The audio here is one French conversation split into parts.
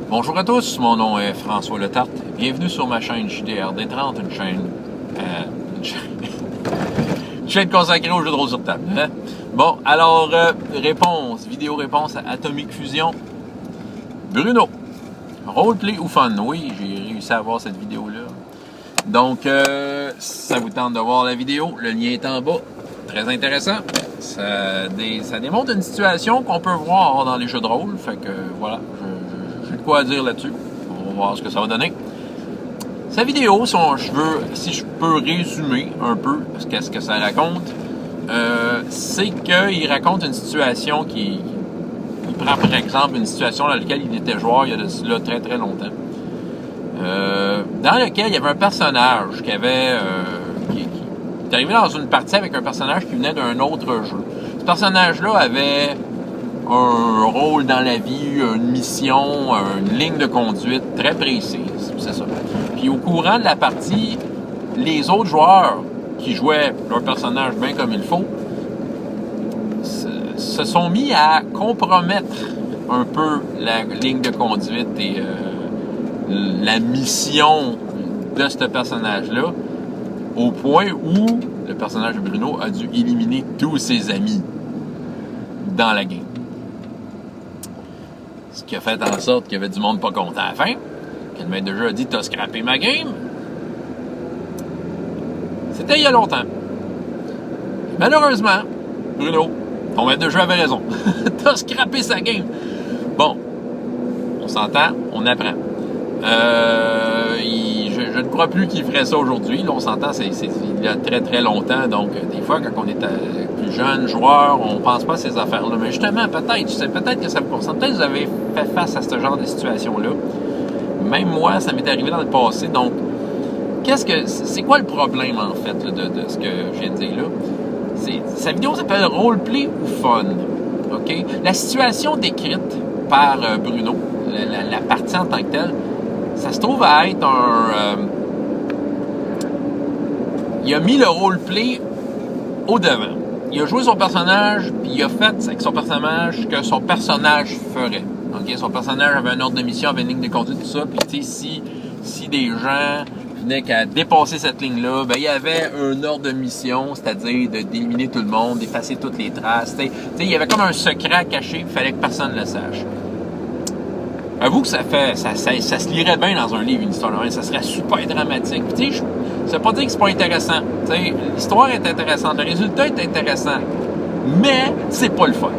Bonjour à tous, mon nom est François Letarte. Bienvenue sur ma chaîne JDRD30, une chaîne une chaîne consacrée aux jeux de rôle sur table. Hein? Bon, alors, vidéo réponse à Atomic Fusion. Bruno, roleplay ou fun? Oui, j'ai réussi à avoir cette vidéo-là. Donc, ça vous tente de voir la vidéo, le lien est en bas. Très intéressant. Ça démontre une situation qu'on peut voir dans les jeux de rôle. Fait que, voilà, j'ai de quoi dire là-dessus. On va voir ce que ça va donner. Sa vidéo, si je peux résumer un peu ce que ça raconte, c'est qu'il raconte une situation il prend par exemple une situation dans laquelle il était joueur il y a de cela très très longtemps. Dans lequel il y avait un personnage qui est arrivé dans une partie avec un personnage qui venait d'un autre jeu. Ce personnage-là avait un rôle dans la vie, une mission, une ligne de conduite très précise, c'est ça. Puis au courant de la partie, les autres joueurs qui jouaient leur personnage bien comme il faut se sont mis à compromettre un peu la ligne de conduite et la mission de ce personnage-là, au point où le personnage de Bruno a dû éliminer tous ses amis dans la game. Ce qui a fait en sorte qu'il y avait du monde pas content à la fin. Que le maître de jeu a dit « T'as scrappé ma game ». C'était il y a longtemps. Malheureusement, Bruno, ton maître de jeu avait raison. T'as scrappé sa game. Bon, on s'entend, on apprend. Je ne crois plus qu'il ferait ça aujourd'hui. Là, on s'entend, c'est il y a très très longtemps. Donc, des fois, quand on est plus jeune, joueur, on pense pas à ces affaires-là. Mais justement, peut-être que ça vous concerne. Peut-être que vous avez fait face à ce genre de situation-là. Même moi, ça m'est arrivé dans le passé. Donc, c'est quoi le problème, en fait, là, de ce que je viens de dire là? Sa vidéo s'appelle « Roleplay ou fun ». OK? La situation décrite par Bruno, la partie en tant que telle, ça se trouve à être il a mis le roleplay au devant. Il a joué son personnage, puis il a fait avec son personnage ce que son personnage ferait. Okay? Son personnage avait un ordre de mission, avait une ligne de conduite, tout ça. Puis tu sais, si des gens venaient qu'à dépasser cette ligne-là, ben il y avait un ordre de mission, c'est-à-dire d'éliminer tout le monde, d'effacer toutes les traces. Tu sais, il y avait comme un secret à cacher, il fallait que personne ne le sache. Avoue que ça se lirait bien dans un livre, une histoire, ça serait super dramatique. Puis tu sais, ça veut pas dire que c'est pas intéressant. Tu sais, l'histoire est intéressante, le résultat est intéressant, mais c'est pas le fun.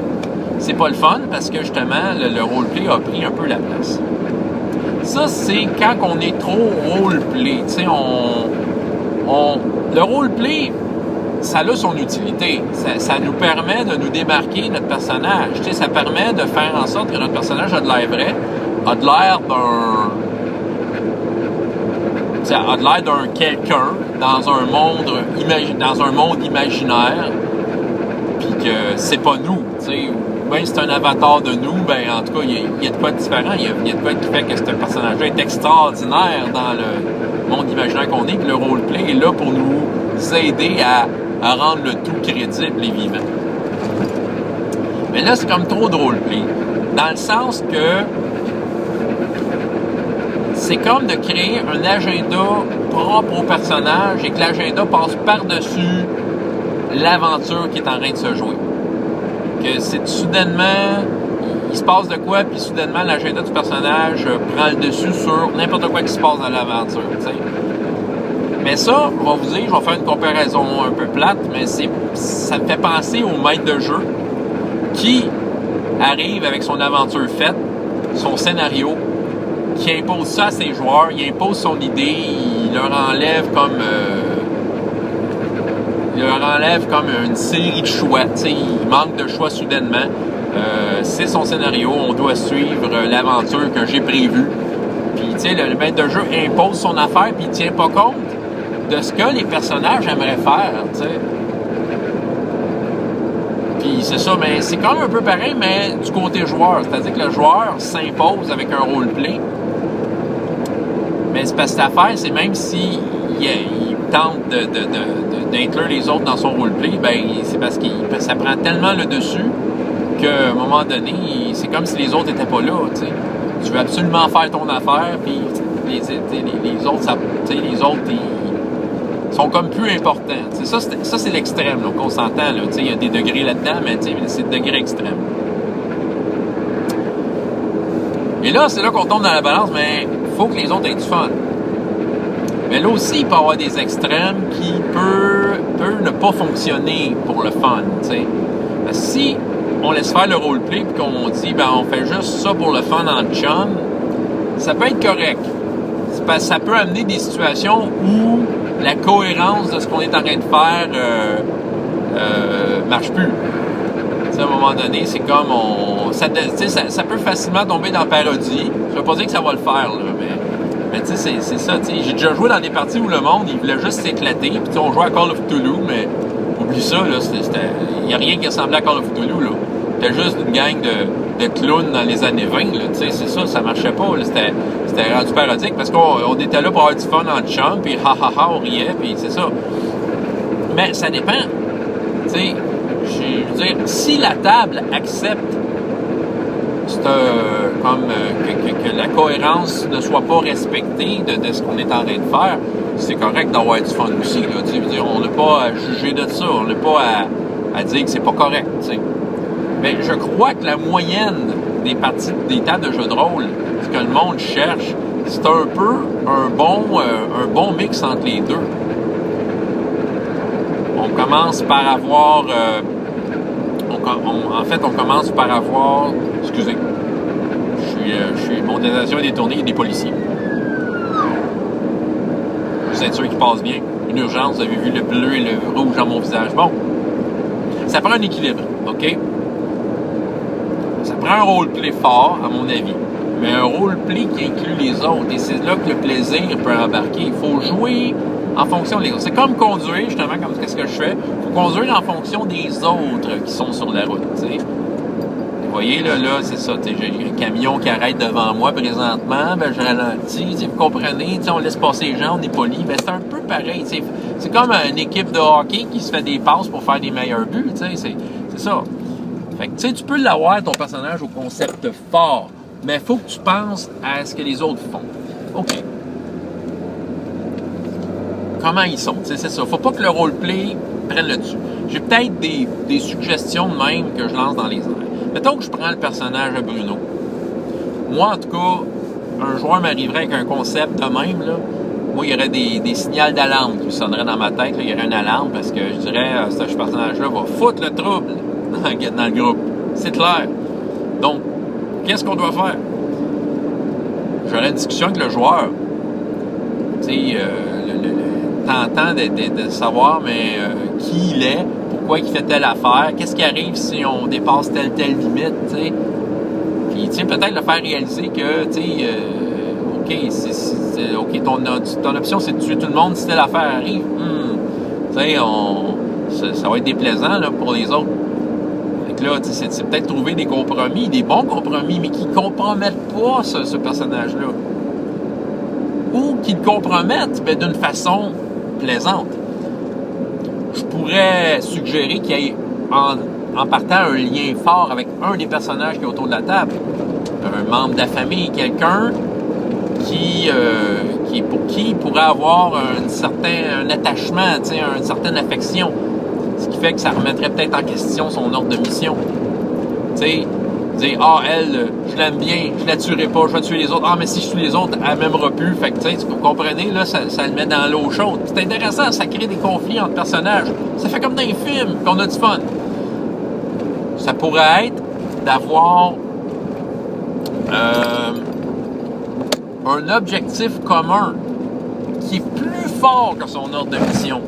C'est pas le fun parce que justement, le roleplay a pris un peu la place. Ça, c'est quand on est trop roleplay. Tu sais, le roleplay, ça a son utilité. Ça nous permet de nous démarquer notre personnage. Tu sais, ça permet de faire en sorte que notre personnage a de l'air vrai, a de l'air d'un quelqu'un dans un monde imaginaire, puis que c'est pas nous, tu sais. Même si c'est un avatar de nous, ben en tout cas, il y a de quoi de différent. Il y a de quoi qui fait que ce personnage-là est extraordinaire dans le monde imaginaire qu'on est, puis le roleplay est là pour nous aider à rendre le tout crédible et vivant. Mais là, c'est comme trop de roleplay. Dans le sens que c'est comme de créer un agenda propre au personnage et que l'agenda passe par-dessus l'aventure qui est en train de se jouer. Que c'est soudainement, il se passe de quoi, puis soudainement l'agenda du personnage prend le dessus sur n'importe quoi qui se passe dans l'aventure, tu sais. Mais ça, on va vous dire, je vais faire une comparaison un peu plate, mais ça me fait penser au maître de jeu qui arrive avec son aventure faite, son scénario, qui impose ça à ses joueurs, il impose son idée, il leur enlève comme une série de choix. T'sais, il manque de choix soudainement. C'est son scénario, on doit suivre l'aventure que j'ai prévue. Puis, tu sais, le maître de jeu impose son affaire, puis il tient pas compte de ce que les personnages aimeraient faire, tu sais. Puis c'est ça, mais c'est quand même un peu pareil, mais du côté joueur. C'est-à-dire que le joueur s'impose avec un roleplay. Mais c'est parce que cette affaire, c'est même si il tente d'inclure les autres dans son roleplay, ben c'est parce que ça prend tellement le dessus qu'à un moment donné, c'est comme si les autres n'étaient pas là, tu sais. tu veux absolument faire ton affaire, puis les autres, les autres, ils sont comme plus importants. T'sais, ça, c'est l'extrême, là, qu'on s'entend. Il y a des degrés là-dedans, mais c'est le degré extrême. Et là, c'est là qu'on tombe dans la balance, mais il faut que les autres aient du fun. Mais là aussi, il peut y avoir des extrêmes qui peuvent ne pas fonctionner pour le fun. T'sais. Parce que si on laisse faire le roleplay et qu'on dit on fait juste ça pour le fun en chum, ça peut être correct. Ça peut amener des situations où la cohérence de ce qu'on est en train de faire marche plus. T'sais, à un moment donné, c'est comme ça peut facilement tomber dans la parodie. Je ne veux pas dire que ça va le faire, là, mais tu sais, c'est ça. J'ai déjà joué dans des parties où le monde, il voulait juste s'éclater. Puis on jouait à Call of Cthulhu, mais oublie ça, là. Il n'y a rien qui ressemblait à Call of Cthulhu, là. C'était juste une gang de clowns dans les années 20, là. Tu sais, c'est ça marchait pas, là. C'était rendu parodique parce qu'on était là pour avoir du fun en chum, puis on riait, puis c'est ça. Mais ça dépend. Tu sais, je veux dire, si la table accepte que la cohérence ne soit pas respectée de ce qu'on est en train de faire, c'est correct d'avoir du fun aussi. Là, je veux dire, on n'a pas à juger de ça, on n'a pas à dire que c'est pas correct. T'sais. Mais je crois que la moyenne des tables de jeux de rôle, ce que le monde cherche, c'est un peu un bon mix entre les deux. On commence par avoir... on commence par avoir... Excusez. Mon attention est détournée, il y a des policiers. Juste être sûr qu'ils passent bien. Une urgence, vous avez vu le bleu et le rouge dans mon visage. Bon. Ça prend un équilibre, OK? Ça prend un roleplay fort, à mon avis. Mais un roleplay qui inclut les autres. Et c'est là que le plaisir peut embarquer. Il faut jouer en fonction des autres. C'est comme conduire, justement, comme qu'est-ce que je fais. Il faut conduire en fonction des autres qui sont sur la route, tu sais. Vous voyez, là c'est ça. J'ai un camion qui arrête devant moi présentement. Je ralentis. Vous comprenez? On laisse passer les gens, on est poli. C'est un peu pareil. C'est comme une équipe de hockey qui se fait des passes pour faire des meilleurs buts. C'est ça. Fait que, tu peux l'avoir, ton personnage, au concept fort. Mais il faut que tu penses à ce que les autres font. OK. Comment ils sont? C'est ça. Faut pas que le roleplay prenne le dessus. J'ai peut-être des suggestions de même que je lance dans les airs. Mettons que je prends le personnage de Bruno. Moi, en tout cas, un joueur m'arriverait avec un concept de même, là. Moi, il y aurait des signaux d'alarme qui sonneraient dans ma tête. Là. Il y aurait une alarme parce que je dirais, ce personnage-là va foutre le trouble dans le groupe. C'est clair. Donc, qu'est-ce qu'on doit faire? J'aurais une discussion avec le joueur. Tu sais, tentant de savoir, mais qui il est, pourquoi il fait telle affaire, qu'est-ce qui arrive si on dépasse telle limite, tu sais. Puis, tu sais, peut-être le faire réaliser que, tu sais, OK, ton option, c'est de tuer tout le monde si telle affaire arrive. Tu sais, ça va être déplaisant, là, pour les autres. Fait que là, tu sais, c'est peut-être trouver des compromis, des bons compromis, mais qui ne compromettent pas ce personnage-là. Ou qui le compromettent, mais d'une façon plaisante. Je pourrais suggérer qu'il y ait, en partant, un lien fort avec un des personnages qui est autour de la table. Un membre de la famille, quelqu'un pour qui il pourrait avoir un attachement, une certaine affection. Ce qui fait que ça remettrait peut-être en question son ordre de mission. Tu sais, dire, elle, je l'aime bien, je la tuerai pas, je vais tuer les autres. Mais si je tue les autres, elle m'aimera plus. Fait que, tu sais, vous comprenez, là, ça le met dans l'eau chaude. C'est intéressant, ça crée des conflits entre personnages. Ça fait comme dans les films, qu'on a du fun. Ça pourrait être d'avoir un objectif commun qui est plus fort que son ordre de mission.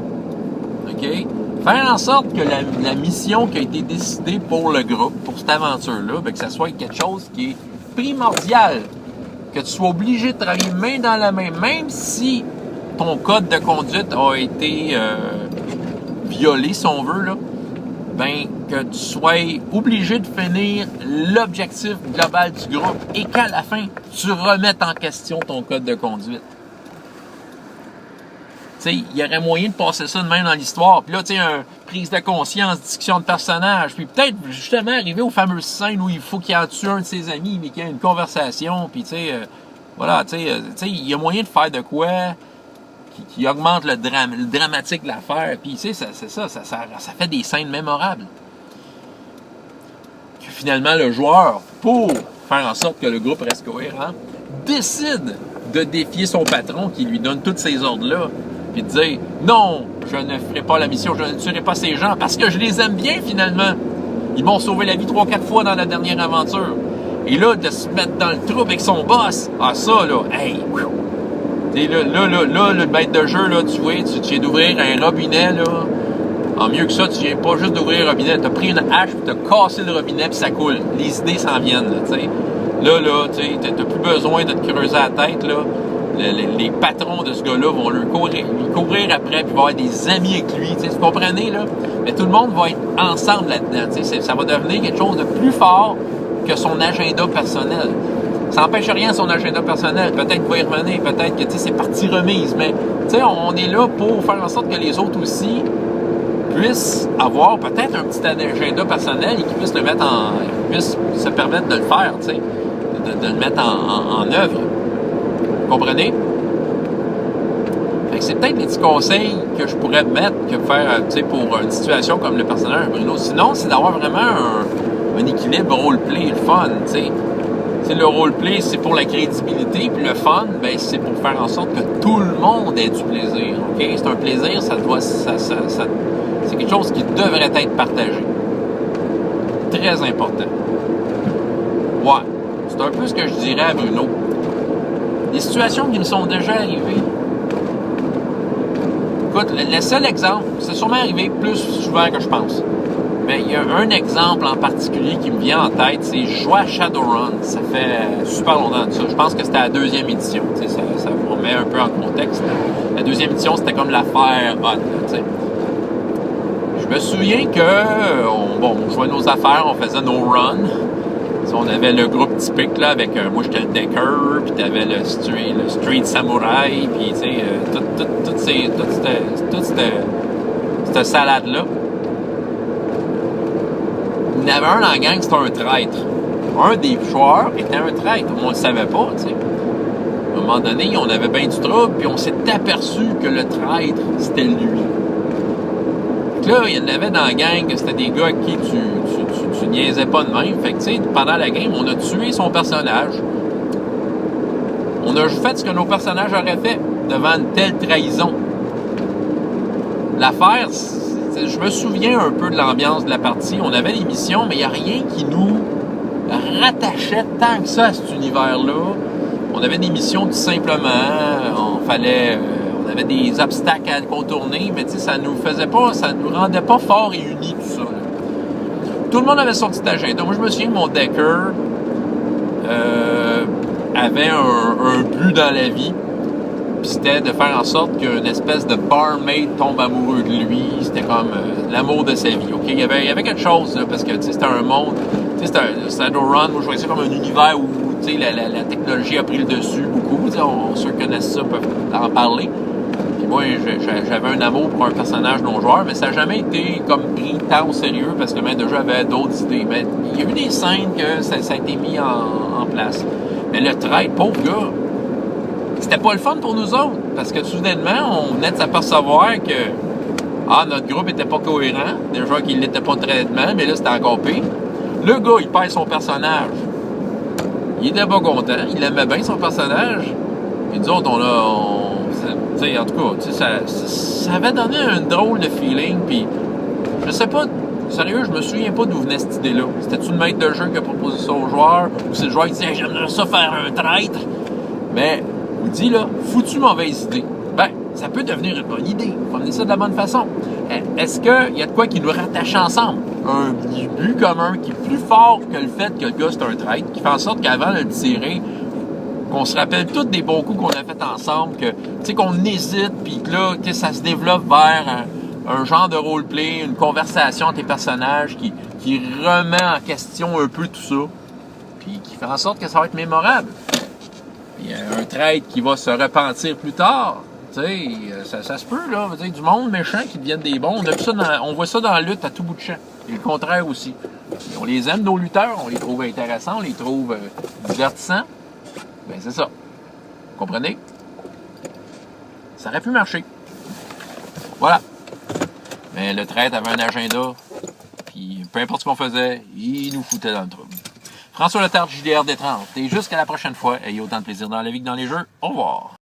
OK? Faire en sorte que la mission qui a été décidée pour le groupe, pour cette aventure-là, que ça soit quelque chose qui est primordial, que tu sois obligé de travailler main dans la main, même si ton code de conduite a été violé, si on veut, là, que tu sois obligé de finir l'objectif global du groupe et qu'à la fin, tu remettes en question ton code de conduite. Tu sais, il y aurait moyen de passer ça de même dans l'histoire. Puis là, tu sais, une prise de conscience, discussion de personnage. Puis peut-être, justement, arriver aux fameuses scènes où il faut qu'il en tue un de ses amis, mais qu'il y ait une conversation. Puis, tu sais, voilà, tu sais, il y a moyen de faire de quoi qui augmente le dramatique de l'affaire. Puis, tu sais, ça fait des scènes mémorables. Que finalement, le joueur, pour faire en sorte que le groupe reste cohérent, décide de défier son patron qui lui donne tous ces ordres-là, puis de dire « Non, je ne ferai pas la mission, je ne tuerai pas ces gens, parce que je les aime bien, finalement. Ils m'ont sauvé la vie 3-4 fois dans la dernière aventure. » Et là, de se mettre dans le trouble avec son boss, ah ça, là, hey, là, le maître de jeu, là, tu vois, tu viens d'ouvrir un robinet, là. En mieux que ça, tu viens pas juste d'ouvrir le robinet, t'as pris une hache, puis t'as cassé le robinet, puis ça coule. Les idées s'en viennent, là, tu sais. Là, tu sais, t'as plus besoin de te creuser la tête, là. Les patrons de ce gars-là vont lui courir après, puis vont avoir des amis avec lui, tu sais, vous comprenez, là? Mais tout le monde va être ensemble là-dedans, tu sais, ça va devenir quelque chose de plus fort que son agenda personnel. Ça n'empêche rien à son agenda personnel. Peut-être qu'il va y revenir, peut-être que, tu sais, c'est partie remise, mais, tu sais, on est là pour faire en sorte que les autres aussi puissent avoir peut-être un petit agenda personnel et qu'ils puissent le mettre puissent se permettre de le faire, tu sais, de le mettre en œuvre. Vous comprenez? Fait que c'est peut-être des petits conseils que je pourrais mettre que faire, tu sais, pour une situation comme le personnage de Bruno. Sinon, c'est d'avoir vraiment un équilibre roleplay et le fun, tu sais. T'sais, le roleplay, c'est pour la crédibilité, puis le fun, ben, c'est pour faire en sorte que tout le monde ait du plaisir. OK? C'est un plaisir, c'est quelque chose qui devrait être partagé. Très important. Ouais. C'est un peu ce que je dirais à Bruno. Des situations qui me sont déjà arrivées. Écoute, le seul exemple, c'est sûrement arrivé plus souvent que je pense. Mais il y a un exemple en particulier qui me vient en tête, c'est je jouais à Shadowrun. Ça fait super longtemps de ça. Je pense que c'était la 2e édition. Ça vous remet un peu en contexte. La 2e édition, c'était comme l'affaire hot. Je me souviens que on jouait nos affaires, on faisait nos runs. On avait le groupe typique là, avec moi j'étais le Decker, puis t'avais le Street Samurai, puis tu sais, toute cette salade-là. Il y en avait un dans la gang, c'était un traître. Un des joueurs était un traître. On ne le savait pas, tu sais. À un moment donné, on avait bien du trouble, puis on s'est aperçu que le traître, c'était lui. Fait que là, il y en avait dans la gang, que c'était des gars avec qui tu niaisais pas de même. Fait que, tu sais, pendant la game, on a tué son personnage. On a fait ce que nos personnages auraient fait devant une telle trahison. L'affaire, je me souviens un peu de l'ambiance de la partie. On avait des missions, mais il n'y a rien qui nous rattachait tant que ça à cet univers-là. On avait des missions tout simplement. On avait des obstacles à contourner, mais ça nous rendait pas forts et unis, tout ça. Là. Tout le monde avait son petit agenda. Moi, je me souviens que mon Decker avait un but dans la vie. Puis c'était de faire en sorte qu'une espèce de barmaid tombe amoureux de lui. C'était comme l'amour de sa vie. OK? Il y avait quelque chose, là, parce que c'était un monde. C'était un Shadowrun. Moi, je voyais ça comme un univers où la technologie a pris le dessus beaucoup. Ceux qui connaissent ça peuvent en parler. Puis moi, j'avais un amour pour un personnage non-joueur, mais ça n'a jamais été comme pris tant au sérieux parce que le maître de jeu avait d'autres idées. Mais il y a eu des scènes que ça a été mis en place. Mais le traître, pauvre gars, c'était pas le fun pour nous autres, parce que soudainement, on venait de s'apercevoir que notre groupe était pas cohérent, déjà qu'il l'était pas traitement, mais là, c'était encore pire. Le gars, il perd son personnage. Il était pas content, il aimait bien son personnage. Puis nous autres, en tout cas, ça avait donné un drôle de feeling, puis je sais pas, sérieux, je me souviens pas d'où venait cette idée-là. C'était-tu le maître de jeu qui a proposé ça au joueur, ou c'est le joueur qui disait « J'aimerais ça faire un traître », mais vous dit là, foutu mauvaise idée. Ben, ça peut devenir une bonne idée. Il faut amener ça de la bonne façon. Est-ce qu'il y a de quoi qui nous rattache ensemble? Un but commun qui est plus fort que le fait que le gars c'est un traître, qui fait en sorte qu'avant de le tirer, qu'on se rappelle tous des bons coups qu'on a fait ensemble, que tu sais qu'on hésite, puis que là, ça se développe vers un genre de roleplay, une conversation entre les personnages qui remet en question un peu tout ça, puis qui fait en sorte que ça va être mémorable. Il y a un traître qui va se repentir plus tard. Tu sais, ça se peut, là. Du monde méchant qui deviennent des bons. On voit ça dans la lutte à tout bout de champ. Et le contraire aussi. Et on les aime, nos lutteurs. On les trouve intéressants, on les trouve divertissants. Ben, c'est ça. Vous comprenez? Ça aurait pu marcher. Voilà. Mais le traître avait un agenda. Puis, peu importe ce qu'on faisait, il nous foutait dans le trouble. François Letarte, JDR Détrempe. Et jusqu'à la prochaine fois, ayez autant de plaisir dans la vie que dans les jeux. Au revoir.